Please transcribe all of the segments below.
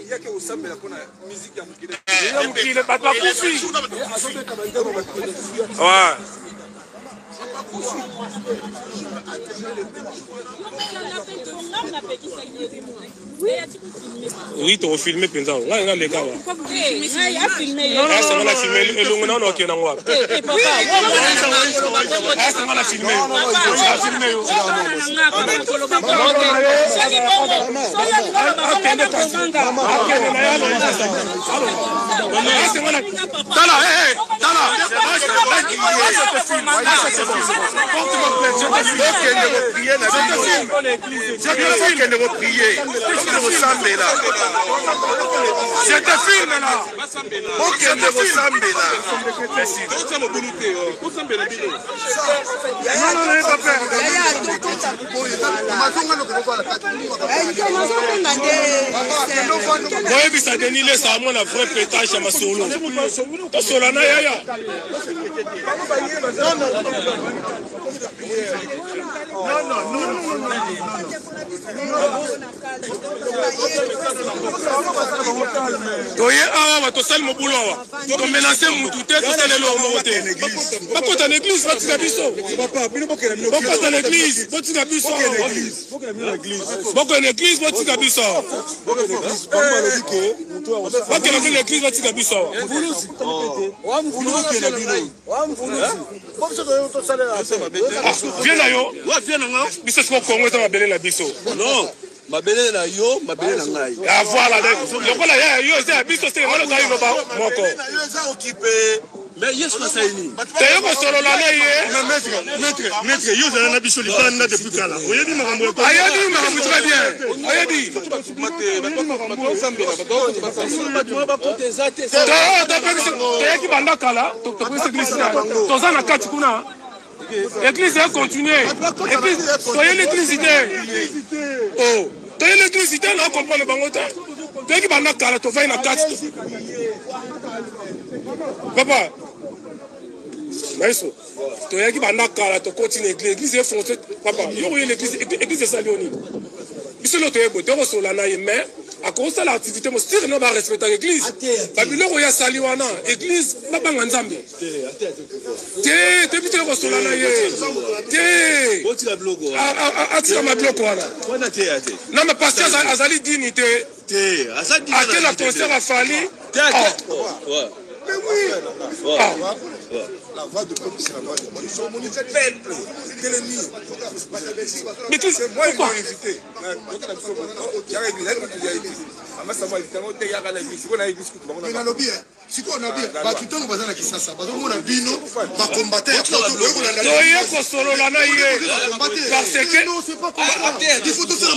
il y a que au samedi la musique à Mukile. Mukile pas Kofi. Ouais. Oui, tu as filmé pendant. Là, il y a les gars. Non, c'est moi la filmé. Et le monde qui est dans moi. C'est moi la filmé. Je te filme là. Toye awa to sal mo bulo awa to menacer mutu te to sal lo mo te ba ko ta l'église ba tika biso papa bino bo kele bino ko ta l'église bo tika biso bo ko l'église bo tika biso bo ko l'église bo tika biso wa mvulu kele bino wa mvulu bo biso to sal la viens na yo wa viens na nga biso ko kongo ta mabele na biso non mabele na yo mabele na ngai ah voilà lokola ya yo c'est biso c'est ngalo ngai no ba moko yo za occupé mais yes ko saini te yo ko solo la ye maître yo za na biso libana depuis kala oyedi makambo yo ayedi makambo très bien ayedi te ki banda kala to ko église to za na kati kuna l'église a continué l'église soyez l'électricité oh tu as l'électricité là on comprend le bangotin tu es qui va na kala to va na kati papa maïso tu es qui va na kala to continue l'église est foncée papa yo l'église église salioni biso lo to ebo to so la na mais à cause de l'activité mo sire no ba respecter l'église babilo ya saliwana église ba banga nzambe te biso ko so la na ye te botika blogo atika ma blogo wana non mais pasteur azali dignité te azali à quel concert a fallu mais oui la voix de peuple c'est la voix de peuple mais c'est moi qui m'ai invité si on a bien, tu t'en vas à Kisasa, on a bino, ma combattre, parce que non, c'est pas combattre. Il faut tout faire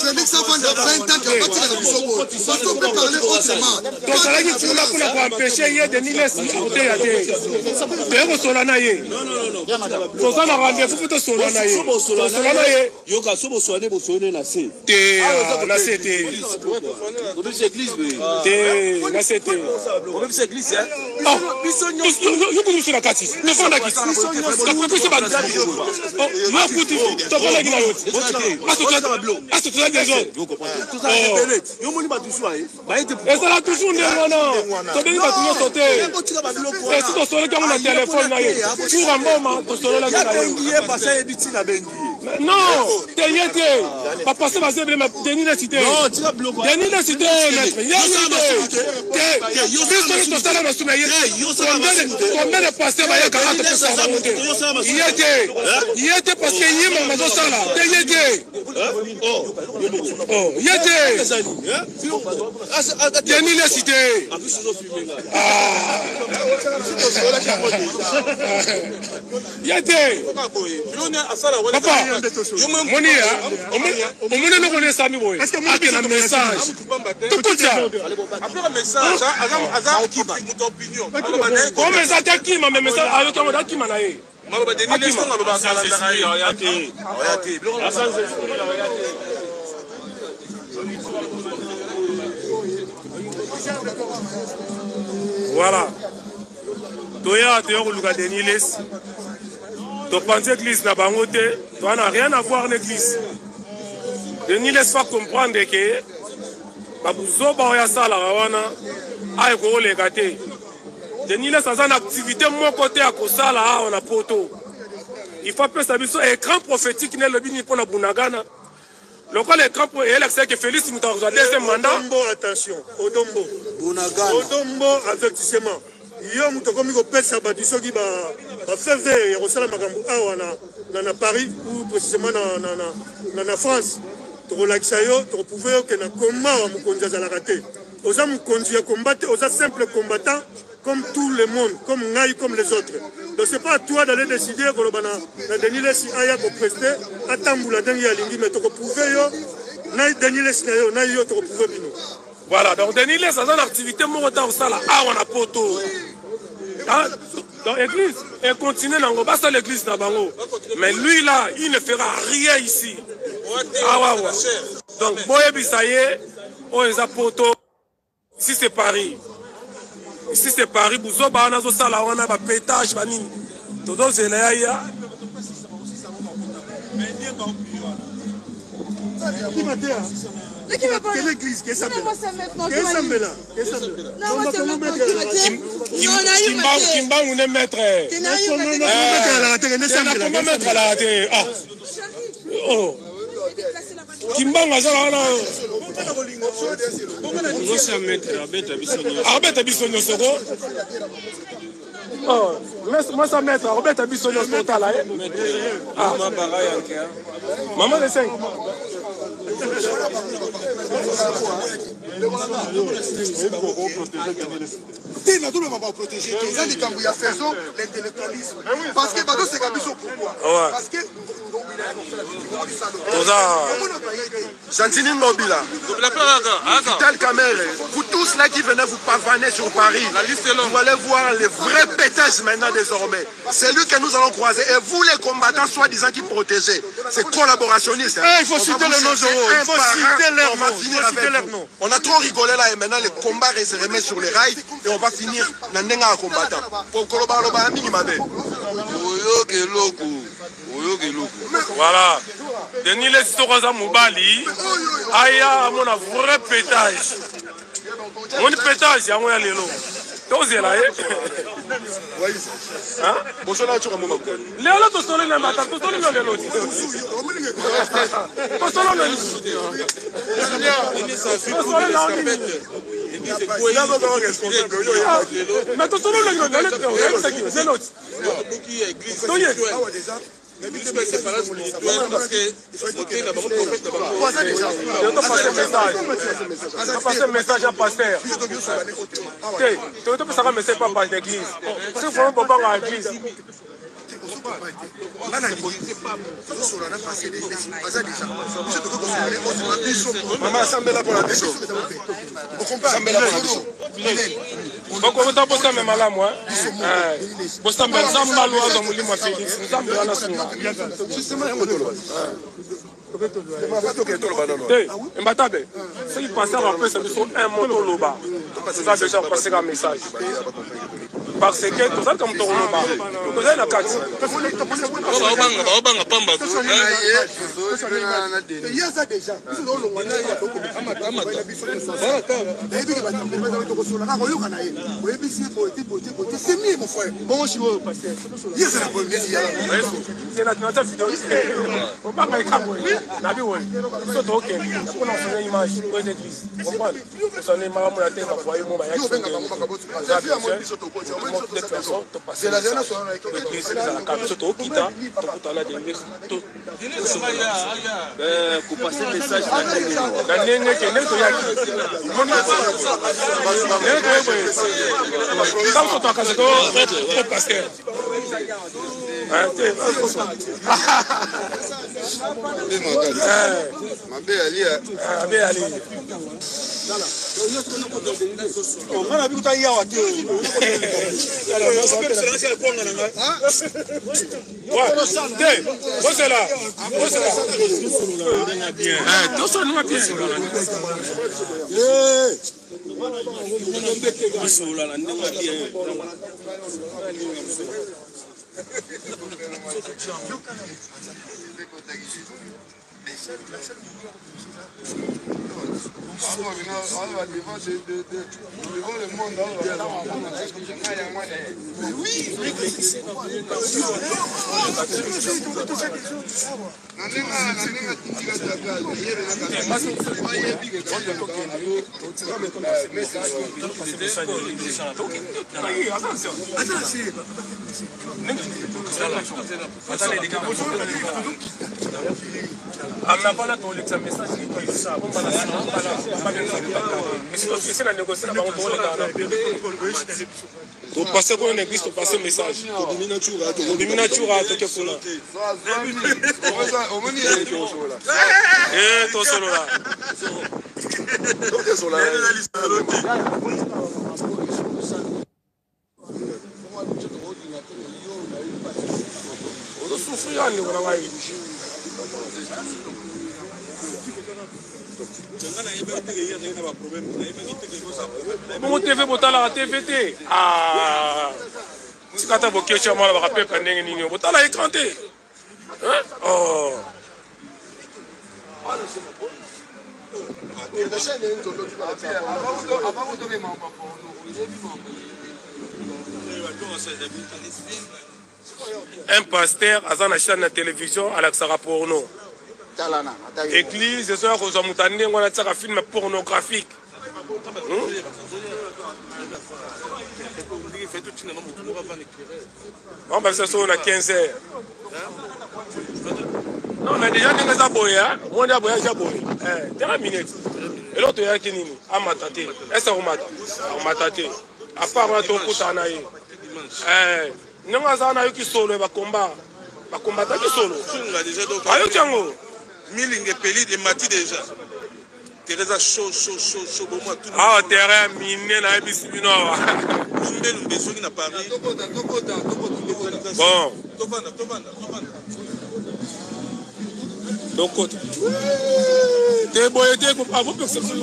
Félix a 20 ans qui a bâti la mission. Parce qu'on peut parler autrement. Donc, ça veut dire pour empêcher de Niles à côté à des. Non. Ça n'a rendez-vous pour te solanaye. Yoka sobo soane bo soane na se. Na se te. On veut l'église. Na se te. On veut l'église hein. Oh, bisonyo. Yo ko sur la kati. Ne fa na kiti. Ka ko se ba. Oh, yo kuti. To ko la gina yo. Aso to des autres. Yo comprends. Tout ça est belé. Yo moni ba tusu ai. Ba ete. Et ça la tusu ndengwana. To be ba tuno sauter. Et si to solo ka mon téléphone na yo. Tu ramboma. Non, t'es yété. Papa, c'est ma zèbre, mais Denis la cité. Non, tu as bloqué. Denis la cité, maître. Combien de pasteurs va y avoir 40%? Il était parce qu'il y a un là. T'es yété. Oh, yété. Denis la cité. Yété. Papa, moni ya, omone no kone sami boy. Est-ce que moi un message? Tout comme ça. Après un message, azam qui mon opinion. Comme message qui m'a message ayo to moda qui manaye. Maloba Denis laisse on maloba kala ndaraye. Oyati. Voilà. Toya Luka Deniles. Tu penses l'église n'a pas monté. Tu n'as rien à voir avec l'église. Deniles va comprendre que Babuzo ya sala wana ay ko le gâté. Deniles a une activité mon côté à Kosala on a poto. Il faut plus savoir écran prophétique n'est le bini pour la Bunagana. Le quoi l'écran pour Alex que Félix Mutaruza deuxième mandat. Attention, Odombo. Bunagana. Odombo avertissement. Yo mutokomi ko pesa batiso ki ba faire ya kosala makambo awa na Paris ou précisément na France. Tu relaxes, tu pouvais que na combat mukonzi azalaka te. Oza mukonzi ya combattre, oza simple combattant comme tout le monde, comme Ngaï, comme les autres. Donc c'est pas à toi d'aller décider que na Deniles si aya ko prester atambula dangi ya lingi mais tu pouvais yo na Deniles na yo na yo tu pouvais bino. Voilà, donc Deniles a une activité mon retard ça là on a poto. Dans l'église, il continue dans l'église d'Abango. Mais lui là, il ne fera rien ici. Ah ouais, ouais. Donc, Boye Bissaye, on les a poto. Ici c'est Paris. Ici c'est Paris. Bouzo Banazo Sala, on a un pétage, Banini. Todo Zelaya. Quelle église? Qu'est-ce que là? Kimba, on est maître. Comment mettre à la télé? Oh. Kimba, on a Arbeta Bissonio Soro. Oh, moi ça mettre Arbeta Bissonio Total. Ah, maman de 5. Protéger l'intellectualisme. Parce que c'est comme ça pourquoi? Parce que Gentini Mobila, Tel Kamere, vous tous là qui venez vous pavaner sur Paris, vous allez voir les vrais pétages maintenant désormais. C'est lui que nous allons croiser. Et vous les combattants soi-disant qui protégez, c'est collaborationnistes. Il faut citer le nom, il faut citer leur nom. On a trop rigolé là et maintenant les combats se remettent sur les rails et on va finir dans un combattant. Voilà. Denis les Sorosa Moubali, Aya, mon vrai pétage. Mon pétage, il y a un lélo. Tous là, hein? Bonjour, tu as mon mot. Léo, tu sois là, matin, tu sois là, lélo. Mais c'est pas là parce que passer un message à pasteur. Tu veux passer un message à l'église. Si vous voulez pas à l'église. Maman, ça me l'a pour la décision. Ça me l'a pour la décision. Donc, on va passer même à la moi. Vous savez, ça m'a loué dans mon lit, moi, Félix. Nous sommes dans la soirée. Mbatabe, si il passe après, c'est un moto loba. Ça a déjà passé un message. Parce que tout ça comme ton loba. Vous avez la carte. Nabi oui, c'est ok. On a fait une image de l'église. Vous comprenez? On a marre de la tête, on voit mon maillot. C'est la jeunesse. L'église, c'est la carte. C'est au Kita, tout à l'heure de l'église. Pour passer le message, la nene qui est née de Yaki. Quand on t'a cassé, on est pasteur. Tu passes quoi une église, tu passes un message. Mon TV botala TVT. Ah. Si quand tu as chez moi, on va rappeler quand on est botala écran té. Oh. Un pasteur a une chaîne de télévision à la porno. Église, c'est ça qu'on a un film pornographique. On va faire ça à 15 heures. Non, on a déjà dit que ça boye. On a déjà boye. Dernière minute. Et l'autre, il y a qui n'est pas matate. Est-ce que vous matate? À part un tour pour t'anaï. Non, on a eu qui solo, va combat. Va combattre qui solo. Ayo Tiango. Milingue Peli de Mati déjà. Teresa chaud. Ah, terrain miné na Ebisibino. Nous besoin na Paris. Bon. Donc, t'es boyété, à vous perception.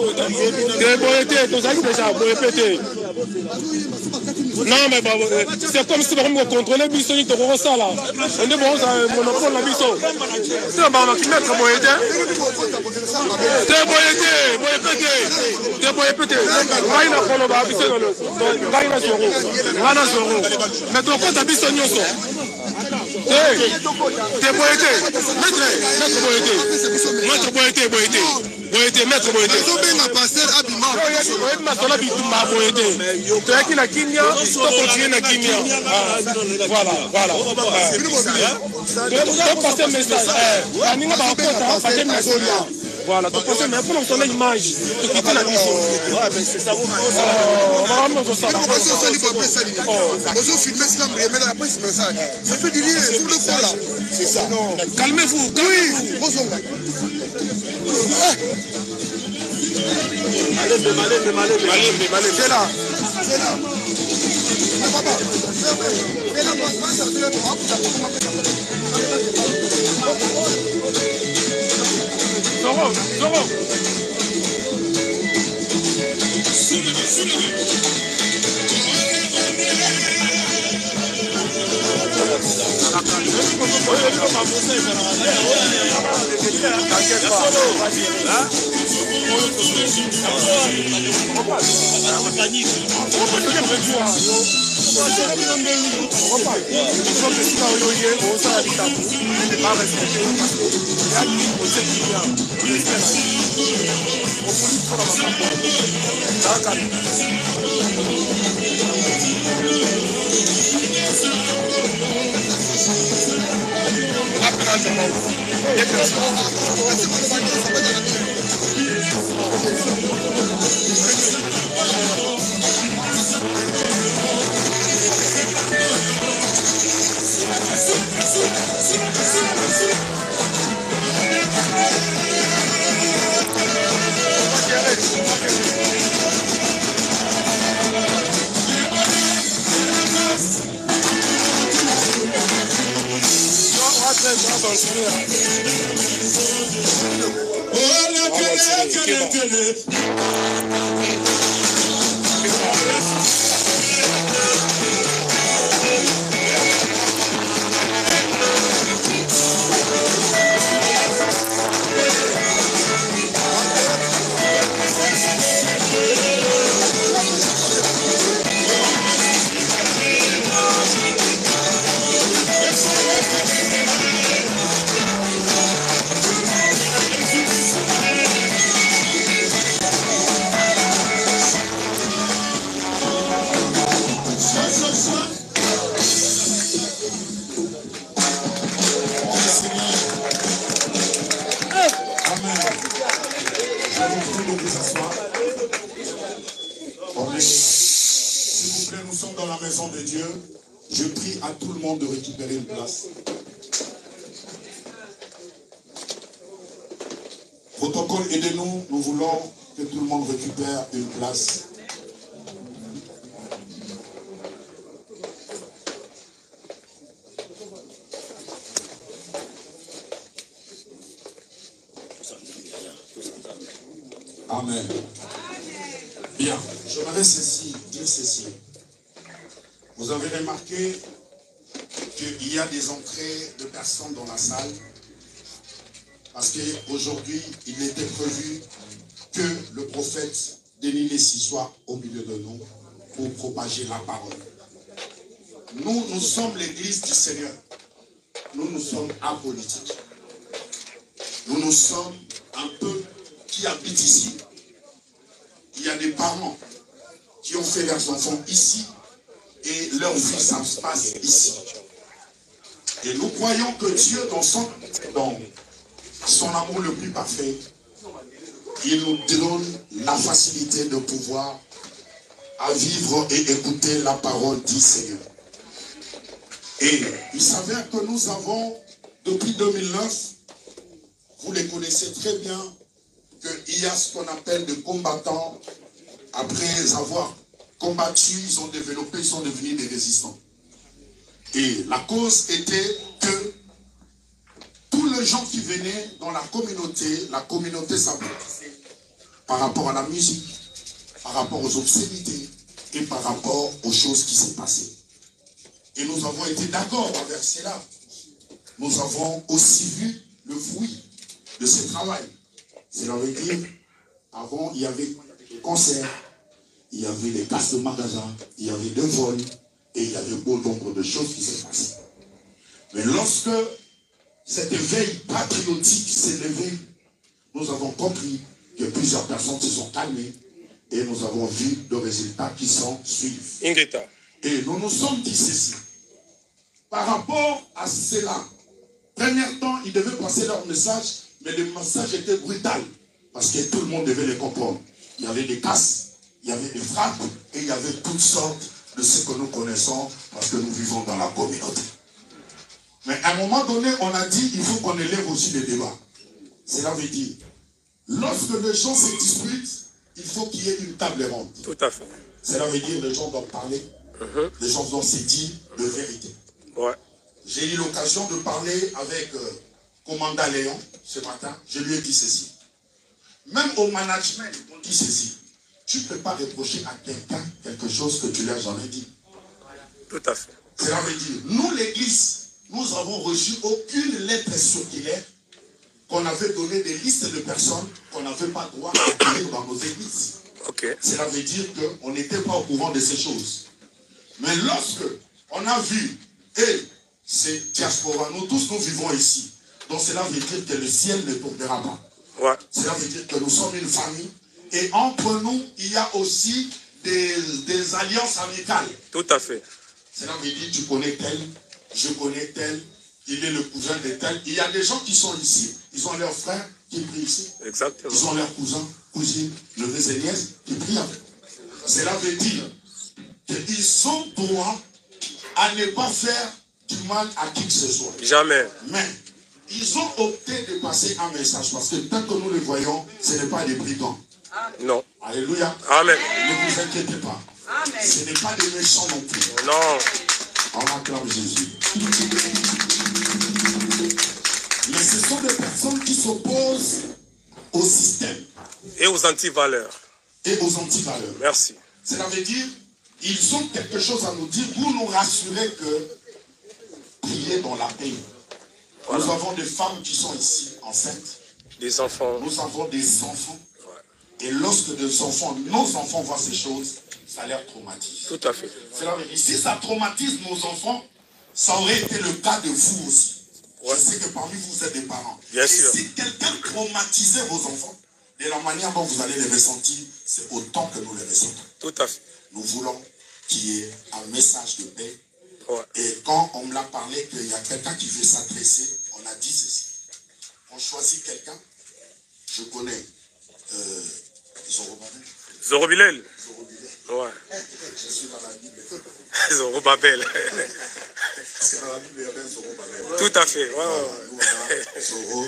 T'es boyété, t'es allé déjà, boyété. Non, mais c'est comme si on contrôlait Bisson, il te rend ça là. On est bon, ça a un monopole la Bisson. C'est un barman qui met à boyété. T'es boyété. T'es boyété. Raina Polo, Raina Zoro. Mais ton compte à Bisson, t'es boyété. Maître boyété. Maître boyété. Tu as qui la Kinia, tu continues la Kinia. Voilà. Tu passes un message. Voilà, tu passes un message. Pour ton image, tu quittes la mission. Ouais, mais c'est ça. Ça fait du lien sur le fond là. C'est ça. Calmez-vous. Allez, c'est là. Zoro. nom de Dieu, je prie à tout le monde de récupérer une place. Protocole, aidez-nous, nous voulons que tout le monde récupère une place. Amen. Bien, j'aimerais dire ceci. Vous avez remarqué qu'il y a des entrées de personnes dans la salle parce qu'aujourd'hui, il était prévu que le prophète Denis Lessi soit au milieu de nous pour propager la parole. Nous sommes l'église du Seigneur. Nous sommes apolitiques. Nous sommes un peuple qui habite ici. Il y a des parents qui ont fait leurs enfants ici et leur vie, ça se passe ici. Et nous croyons que Dieu, dans son amour le plus parfait, il nous donne la facilité de pouvoir à vivre et écouter la parole du Seigneur. Et il s'avère que nous avons, depuis 2009, vous les connaissez très bien, qu'il y a ce qu'on appelle des combattants. Après avoir combattu, ils ont développé, ils sont devenus des résistants. Et la cause était que tous les gens qui venaient dans la communauté s'abrutissait par rapport à la musique, par rapport aux obscénités et par rapport aux choses qui s'est passées. Et nous avons été d'accord avec cela. Nous avons aussi vu le fruit de ce travail. Cela veut dire, avant, il y avait des concerts, il y avait des casses de magasins, il y avait des vols, et il y avait beaucoup nombre de choses qui se passaient. Mais lorsque cet éveil patriotique s'est levé, nous avons compris que plusieurs personnes se sont calmées, et nous avons vu les résultats qui s'en suivent. Et nous nous sommes dit ceci. Par rapport à cela, premier temps, ils devaient passer leur message, mais le message était brutal, parce que tout le monde devait les comprendre. Il y avait des casses, il y avait des frappes, et il y avait toutes sortes de ce que nous connaissons, parce que nous vivons dans la communauté. Mais à un moment donné, on a dit, il faut qu'on élève aussi les débats. Cela veut dire, lorsque les gens se disputent, il faut qu'il y ait une table ronde. Tout à fait. Cela veut dire, les gens doivent parler, les gens doivent se dire de vérité. Ouais. J'ai eu l'occasion de parler avec commandant Léon ce matin. Je lui ai dit ceci. Même au management, on dit ceci. Tu ne peux pas reprocher à quelqu'un quelque chose que tu ne lui as jamais dit. Tout à fait. Cela veut dire, nous l'église, nous avons reçu aucune lettre circulaire qu'on avait donné des listes de personnes qu'on n'avait pas droit d'accueillir dans nos églises. Okay. Cela veut dire qu'on n'était pas au courant de ces choses. Mais lorsque on a vu, et c'est diaspora, nous tous nous vivons ici, donc cela veut dire que le ciel ne tombera pas. Ouais. Cela veut dire que nous sommes une famille, et entre nous, il y a aussi des alliances amicales. Tout à fait. Cela veut dire tu connais tel, je connais tel, il est le cousin de tel. Il y a des gens qui sont ici, ils ont leurs frères qui prient ici. Exactement. Ils ont leurs cousins, cousines, neveux et nièces qui prient avec. Cela veut dire qu'ils sont droits à ne pas faire du mal à qui que ce soit. Jamais. Mais ils ont opté de passer un message parce que tant que nous le voyons, ce n'est pas des brigands. Non. Alléluia. Amen. Ne vous inquiétez pas. Amen. Ce n'est pas des méchants non plus. Non. On acclame Jésus. Mais ce sont des personnes qui s'opposent au système. Et aux antivaleurs. Et aux antivaleurs. Merci. Cela veut dire, ils ont quelque chose à nous dire pour nous rassurer que prier dans la paix. Voilà. Nous avons des femmes qui sont ici enceintes. Des enfants. Nous avons des enfants. Ouais. Et lorsque nos enfants voient ces choses, ça les traumatise. Tout à fait. Cela veut dire, si ça traumatise nos enfants, ça aurait été le cas de vous aussi. Ouais. Je sais que parmi vous, vous êtes des parents. Bien et sûr. Si quelqu'un traumatisait vos enfants, de la manière dont vous allez les ressentir, c'est autant que nous les ressentons. Tout à fait. Nous voulons qu'il y ait un message de paix. Ouais. Et quand on me l'a parlé qu'il y a quelqu'un qui veut s'adresser, on a dit ceci. On choisit quelqu'un. Je connais Zorobilel. Zorobilel. Ouais. Je suis dans la Bible. Zorobabel. Parce que dans la Bible, il y avait un Zorobabel. Tout à fait. Ouais. Nous, on a Zoro.